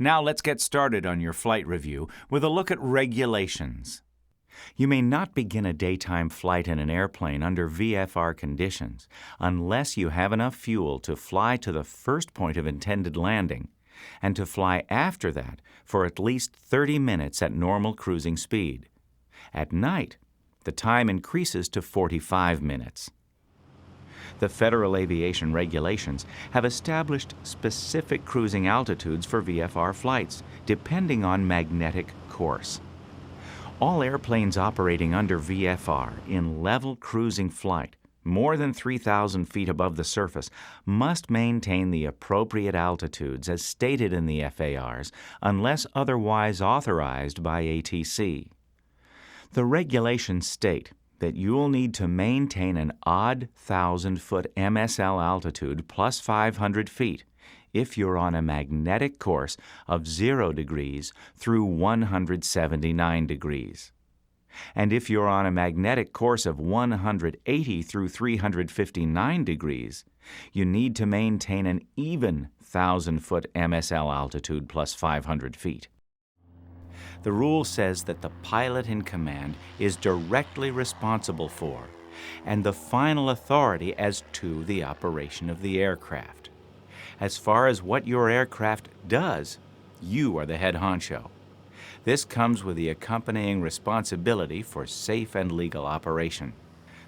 Now let's get started on your flight review with a look at regulations. You may not begin a daytime flight in an airplane under VFR conditions unless you have enough fuel to fly to the first point of intended landing and to fly after that for at least 30 minutes at normal cruising speed. At night, the time increases to 45 minutes. The Federal Aviation Regulations have established specific cruising altitudes for VFR flights, depending on magnetic course. All airplanes operating under VFR in level cruising flight, more than 3,000 feet above the surface, must maintain the appropriate altitudes as stated in the FARs unless otherwise authorized by ATC. The regulations state that you will need to maintain an odd 1,000-foot MSL altitude plus 500 feet if you're on a magnetic course of 0 degrees through 179 degrees. And if you're on a magnetic course of 180 through 359 degrees, you need to maintain an even 1,000-foot MSL altitude plus 500 feet. The rule says that the pilot in command is directly responsible for and the final authority as to the operation of the aircraft. As far as what your aircraft does, you are the head honcho. This comes with the accompanying responsibility for safe and legal operation.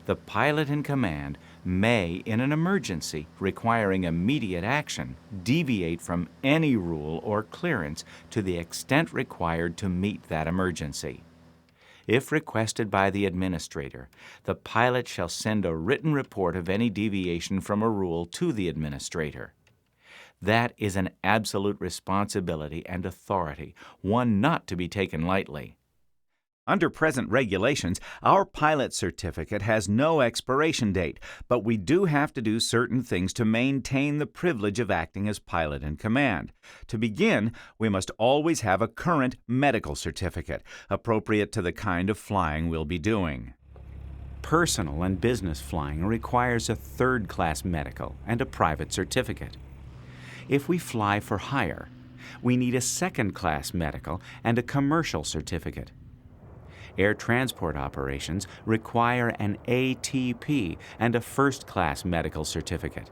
The pilot in command may, in an emergency requiring immediate action, deviate from any rule or clearance to the extent required to meet that emergency. If requested by the administrator, the pilot shall send a written report of any deviation from a rule to the administrator. That is an absolute responsibility and authority, one not to be taken lightly. Under present regulations, our pilot certificate has no expiration date, but we do have to do certain things to maintain the privilege of acting as pilot in command. To begin, we must always have a current medical certificate, appropriate to the kind of flying we'll be doing. Personal and business flying requires a third-class medical and a private certificate. If we fly for hire, we need a second-class medical and a commercial certificate. Air transport operations require an ATP and a first-class medical certificate.